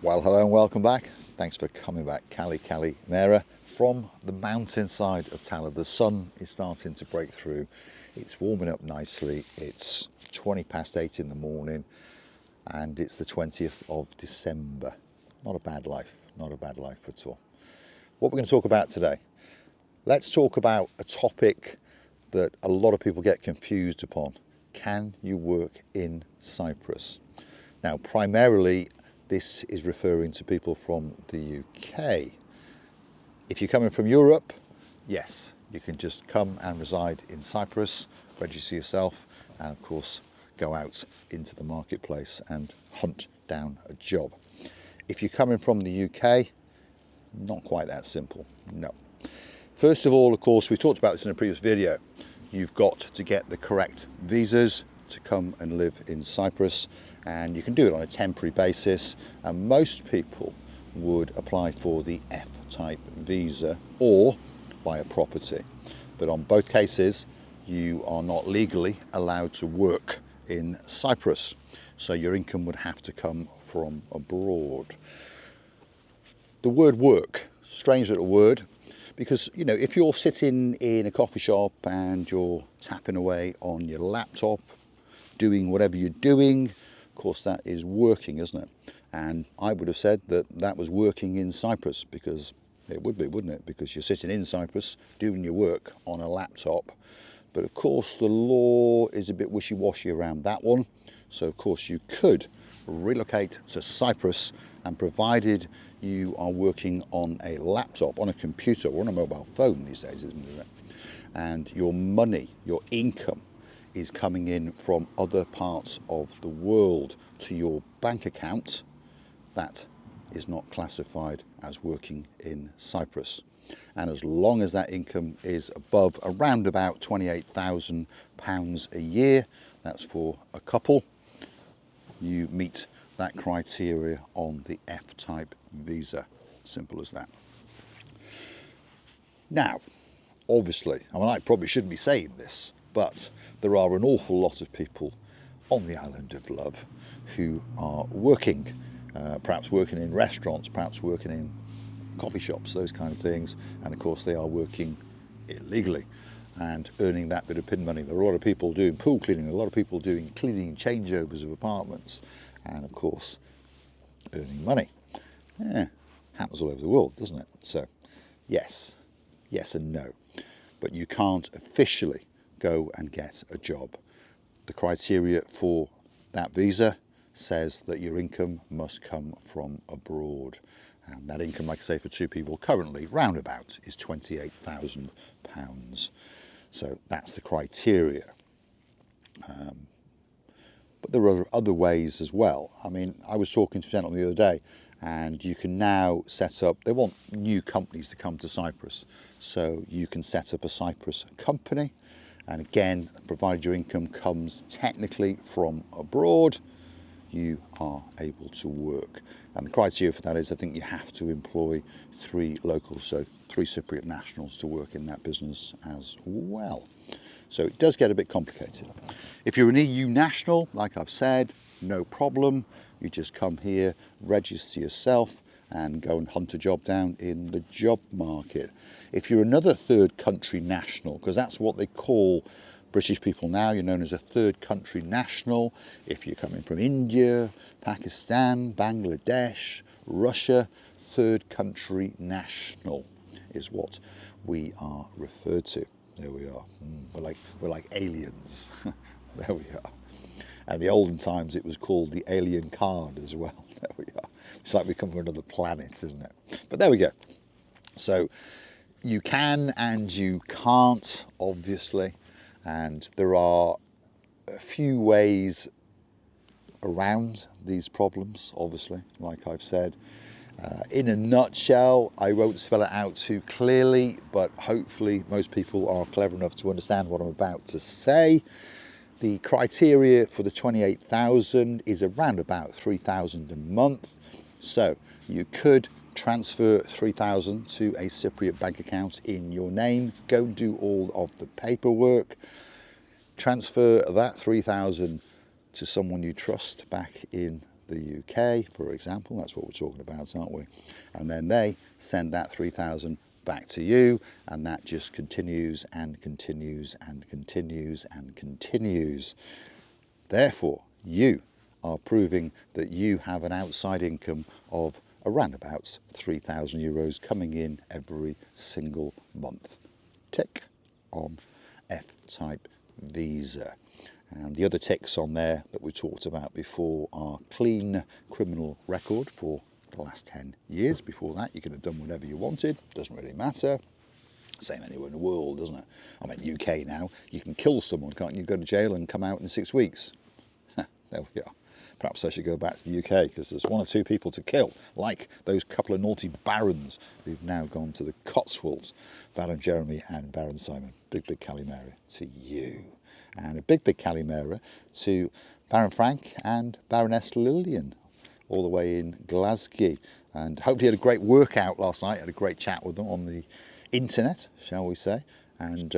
Well, hello and welcome back. Thanks for coming back. Cali Mera from the mountainside of Tala. The sun is starting to break through. It's warming up nicely. It's 20 past 8 in the morning and it's the 20th of December. Not a bad life, not a bad life at all. What we're going to talk about today, let's talk about a topic that a lot of people get confused upon. Can you work in Cyprus? Now, primarily, this is referring to people from the UK. If you're coming from Europe, yes, you can just come and reside in Cyprus, register yourself, and of course, go out into the marketplace and hunt down a job. If you're coming from the UK, not quite that simple, no. First of all, of course, we talked about this in a previous video. You've got to get the correct visas to come and live in Cyprus, and you can do it on a temporary basis, and most people would apply for the F-type visa or buy a property. But on both cases, you are not legally allowed to work in Cyprus, so your income would have to come from abroad. The word work, strange little word, because, you know, if you're sitting in a coffee shop and you're tapping away on your laptop, doing whatever you're doing, of course that is working, isn't it? And I would have said that that was working in Cyprus, because it would be, wouldn't it? Because you're sitting in Cyprus doing your work on a laptop. But of course the law is a bit wishy-washy around that one. So of course you could relocate to Cyprus, and provided you are working on a laptop, on a computer, or on a mobile phone these days, isn't it? And your money, your income is coming in from other parts of the world to your bank account, that is not classified as working in Cyprus. And as long as that income is above around about £28,000 a year, that's for a couple, you meet that criteria on the F-type visa. Simple as that. Now, obviously, I mean, I probably shouldn't be saying this, but there are an awful lot of people on the island of love who are working, perhaps working in restaurants, perhaps working in coffee shops, those kind of things, and of course they are working illegally and earning that bit of pin money. There are a lot of people doing pool cleaning, a lot of people doing cleaning changeovers of apartments, and of course earning money. Yeah, happens all over the world, doesn't it? So yes and no, but you can't officially go and get a job. The criteria for that visa says that your income must come from abroad, and that income, like I say, for two people currently roundabout is £28,000. So that's the criteria. But there are other ways as well. I mean, I was talking to a gentleman the other day, and you can now set up, they want new companies to come to Cyprus. So you can set up a Cyprus company, and again, provided your income comes technically from abroad, you are able to work. And the criteria for that is, I think you have to employ 3 locals, so 3 Cypriot nationals to work in that business as well. So it does get a bit complicated. If you're an EU national, like I've said, no problem. You just come here, register yourself, and go and hunt a job down in the job market. If you're another third country national, because that's what they call British people now, you're known as a third country national. If you're coming from India, Pakistan, Bangladesh, Russia, third country national is what we are referred to. There we are. We're like aliens. There we are. And the olden times it was called the alien card as well. There we are. It's like we come from another planet, isn't it? But there we go. So you can and you can't, obviously. And there are a few ways around these problems, obviously, like I've said. In a nutshell, I won't spell it out too clearly, but hopefully most people are clever enough to understand what I'm about to say. The criteria for the 28,000 is around about 3,000 a month. So you could transfer 3,000 to a Cypriot bank account in your name, go and do all of the paperwork, transfer that 3,000 to someone you trust back in the UK, for example. That's what we're talking about, aren't we? And then they send that 3,000 back to you, and that just continues and continues and continues and continues. Therefore, you are proving that you have an outside income of around about 3,000 euros coming in every single month. Tick on F-type visa. And the other ticks on there that we talked about before are clean criminal record for the last 10 years. Before that, you could have done whatever you wanted, doesn't really matter. Same anywhere in the world, doesn't it? I mean, UK now, you can kill someone, can't you? Go to jail and come out in 6 weeks. There we are. Perhaps I should go back to the UK because there's 1 or 2 people to kill, like those couple of naughty barons who've now gone to the Cotswolds, Baron Jeremy and Baron Simon. Big Calimera to you. And a big Calimera to Baron Frank and Baroness Lillian, all the way in Glasgow. And hopefully you had a great workout last night. I had a great chat with them on the internet, shall we say. And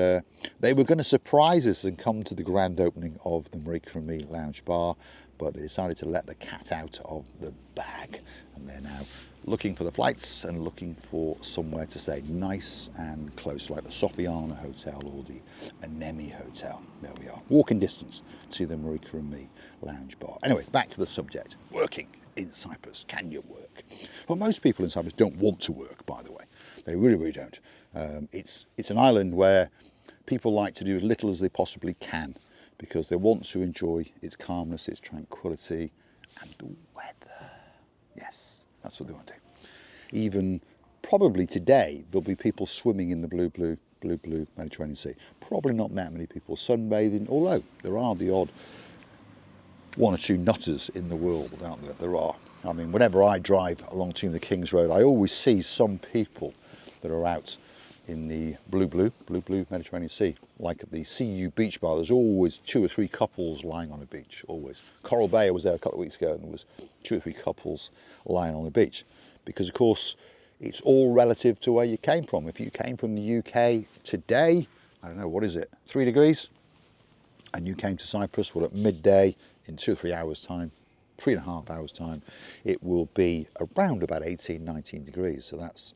they were going to surprise us and come to the grand opening of the Marika and Me Lounge Bar, but they decided to let the cat out of the bag. And they're now looking for the flights and looking for somewhere to stay nice and close, like the Sofiana Hotel or the Anemi Hotel. There we are, walking distance to the Marika and Me Lounge Bar. Anyway, back to the subject, working in Cyprus. Can you work? Well, most people in Cyprus don't want to work, by the way. They really don't. It's an island where people like to do as little as they possibly can because they want to enjoy its calmness, its tranquility, and the weather. Yes, that's what they want to do. Even probably today, there'll be people swimming in the blue Mediterranean Sea. Probably not that many people sunbathing, although there are the odd 1 or 2 nutters in the world, aren't there? There are. I mean, whenever I drive along Tomb of the King's Road, I always see some people that are out in the blue Mediterranean Sea, like at the CU Beach Bar. There's always 2 or 3 couples lying on a beach, always. Coral Bay, I was there a couple of weeks ago, and there was 2 or 3 couples lying on the beach, because of course it's all relative to where you came from. If you came from the UK today, I don't know, what is it, 3 degrees, and you came to Cyprus, well, at midday in 2 or 3 hours time, 3.5 hours time, it will be around about 18, 19 degrees. So that's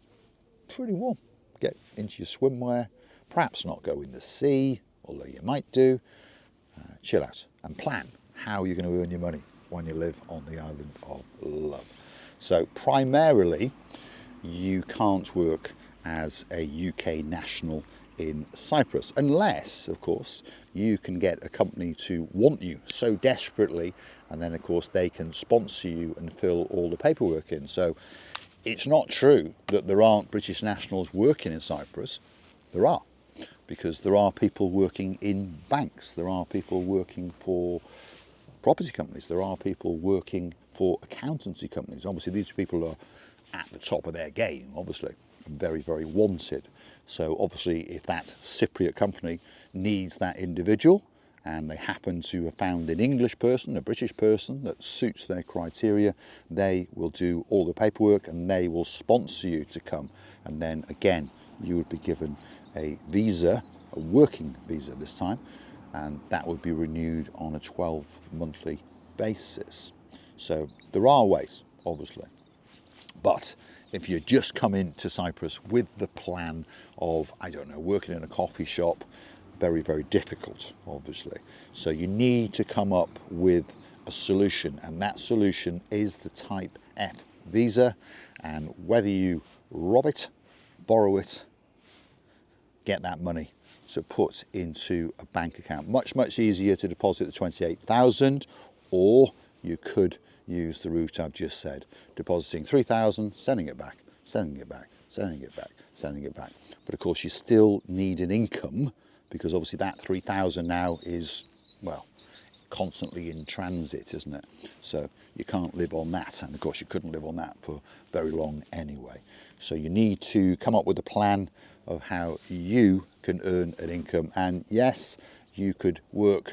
pretty warm. Get into your swimwear, perhaps not go in the sea, although you might do. Chill out and plan how you're going to earn your money when you live on the island of love. So primarily, you can't work as a UK national in Cyprus, unless, of course, you can get a company to want you so desperately, and then, of course, they can sponsor you and fill all the paperwork in. So it's not true that there aren't British nationals working in Cyprus. There are, because there are people working in banks, there are people working for property companies, there are people working for accountancy companies. Obviously, these people are at the top of their game, obviously, and very wanted. So obviously, if that Cypriot company needs that individual, and they happen to have found an English person, a British person that suits their criteria, they will do all the paperwork and they will sponsor you to come. And then again, you would be given a visa, a working visa this time, and that would be renewed on a 12-monthly basis. So there are ways, obviously. But if you just come into Cyprus with the plan of, I don't know, working in a coffee shop, very difficult, obviously. So you need to come up with a solution, and that solution is the Type F visa. And whether you rob it, borrow it, get that money to put into a bank account. Much easier to deposit the 28,000, or you could use the route I've just said, depositing 3,000, sending it back, sending it back, sending it back, sending it back. But of course, you still need an income, because obviously that 3,000 now is, well, constantly in transit, isn't it? So you can't live on that, and of course you couldn't live on that for very long anyway. So you need to come up with a plan of how you can earn an income. And yes, you could work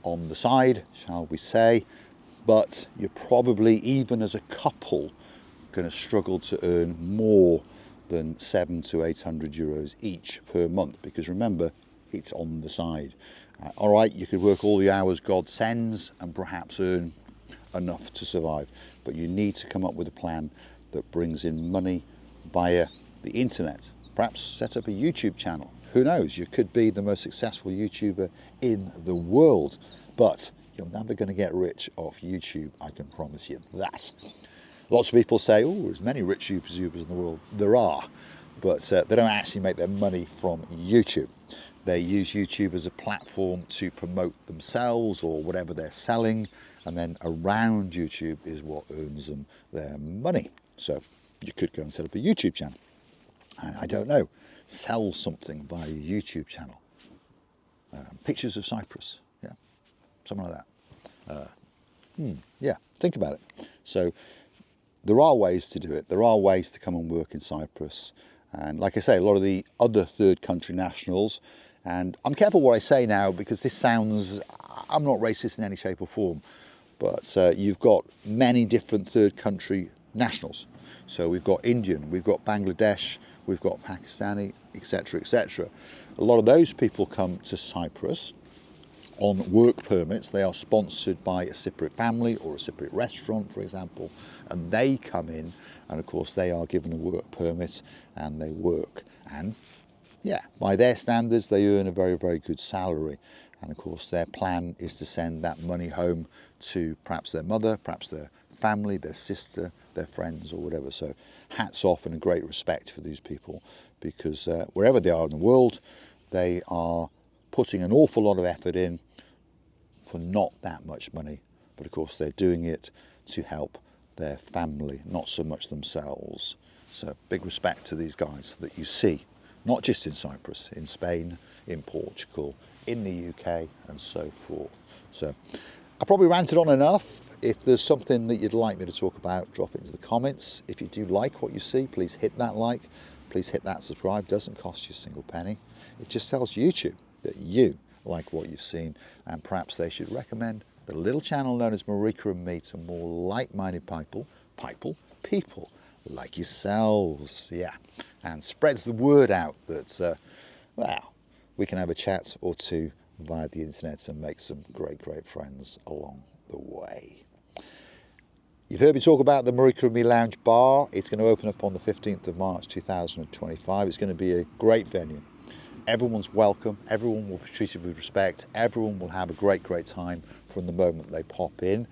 on the side, shall we say, but you're probably, even as a couple, going to struggle to earn more than 700 to 800 euros each per month, because remember, it's on the side. All right, you could work all the hours God sends and perhaps earn enough to survive. But you need to come up with a plan that brings in money via the internet. Perhaps set up a YouTube channel. Who knows, you could be the most successful YouTuber in the world, but you're never going to get rich off YouTube, I can promise you that. Lots of people say, oh, there's many rich YouTubers in the world. There are, but they don't actually make their money from YouTube. They use YouTube as a platform to promote themselves or whatever they're selling, and then around YouTube is what earns them their money. So you could go and set up a YouTube channel. And I don't know, sell something via your YouTube channel. Pictures of Cyprus, yeah, something like that. Yeah, think about it. So there are ways to do it. There are ways to come and work in Cyprus. And like I say, a lot of the other third country nationals, and I'm careful what I say now because this sounds, I'm not racist in any shape or form, but you've got many different third country nationals. So we've got Indian, we've got Bangladesh, we've got Pakistani, etc., etc. A lot of those people come to Cyprus on work permits. They are sponsored by a Cypriot family or a Cypriot restaurant, for example, and they come in, and of course they are given a work permit and they work. And yeah, by their standards, they earn a very, very good salary. And of course their plan is to send that money home to perhaps their mother, perhaps their family, their sister, their friends or whatever. So hats off and a great respect for these people, because wherever they are in the world, they are putting an awful lot of effort in for not that much money. But of course they're doing it to help their family, not so much themselves. So big respect to these guys that you see, not just in Cyprus, in Spain, in Portugal, in the UK and so forth. So I probably ranted on enough. If there's something that you'd like me to talk about, drop it into the comments. If you do like what you see, please hit that like, please hit that subscribe. It doesn't cost you a single penny. It just tells YouTube that you like what you've seen, and perhaps they should recommend the little channel known as Marika and me to more like-minded people like yourselves, yeah, and spreads the word out that, well, we can have a chat or two via the internet and make some great, great friends along the way. You've heard me talk about the Marika and Me Lounge Bar. It's going to open up on the 15th of March 2025. It's going to be a great venue. Everyone's welcome, everyone will be treated with respect, everyone will have a great, great time from the moment they pop in.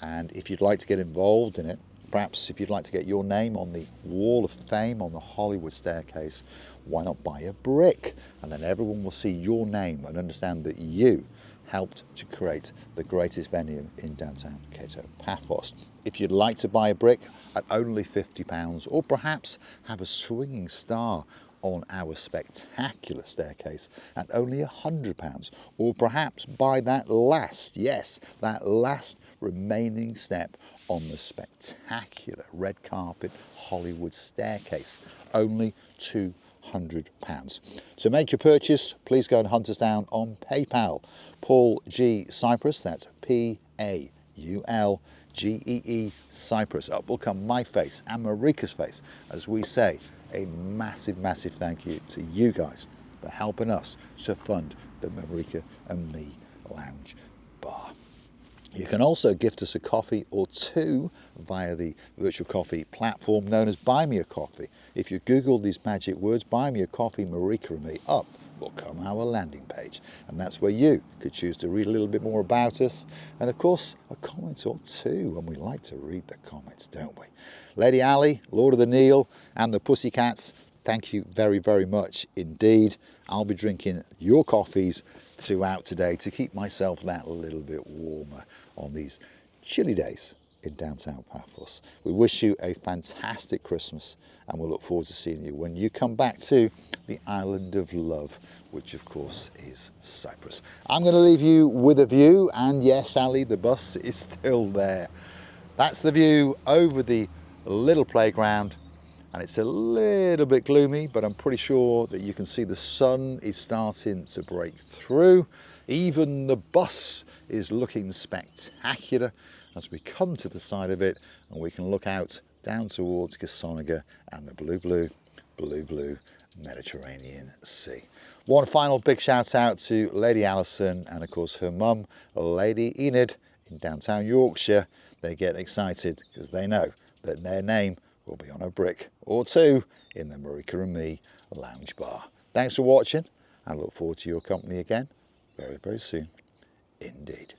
And if you'd like to get involved in it, perhaps if you'd like to get your name on the wall of fame on the Hollywood staircase, why not buy a brick? And then everyone will see your name and understand that you helped to create the greatest venue in downtown Kato Paphos. If you'd like to buy a brick at only £50, or perhaps have a swinging star on our spectacular staircase at only £100, or perhaps buy that last, yes, that last remaining step on the spectacular red carpet Hollywood staircase, only £200. To make your purchase, please go and hunt us down on PayPal. Paul G Cyprus, that's PAULGEE Cyprus. Up will come my face and Marika's face as we say a massive, massive thank you to you guys for helping us to fund the Marika and Me Lounge Bar. You can also gift us a coffee or two via the virtual coffee platform known as Buy Me a Coffee. If you Google these magic words, Buy Me a Coffee, Marika and Me, up will come our landing page. And that's where you could choose to read a little bit more about us. And of course, a comment or two. And we like to read the comments, don't we? Lady Ali, Lord of the Neil, and the Pussycats, thank you very, very much indeed. I'll be drinking your coffees throughout today to keep myself that little bit warmer on these chilly days in downtown Paphos. We wish you a fantastic Christmas and we'll look forward to seeing you when you come back to the island of love, which of course is Cyprus. I'm going to leave you with a view, and yes, Ali, the bus is still there. That's the view over the little playground, and it's a little bit gloomy, but I'm pretty sure that you can see the sun is starting to break through. Even the bus is looking spectacular as we come to the side of it, and we can look out down towards Gassoniga and the blue Mediterranean Sea. One final big shout out to Lady Alison and of course her mum, Lady Enid, in downtown Yorkshire. they get excited because they know that their name will be on a brick or two in the Marika and Me lounge bar. Thanks for watching, and I look forward to your company again very, very soon indeed.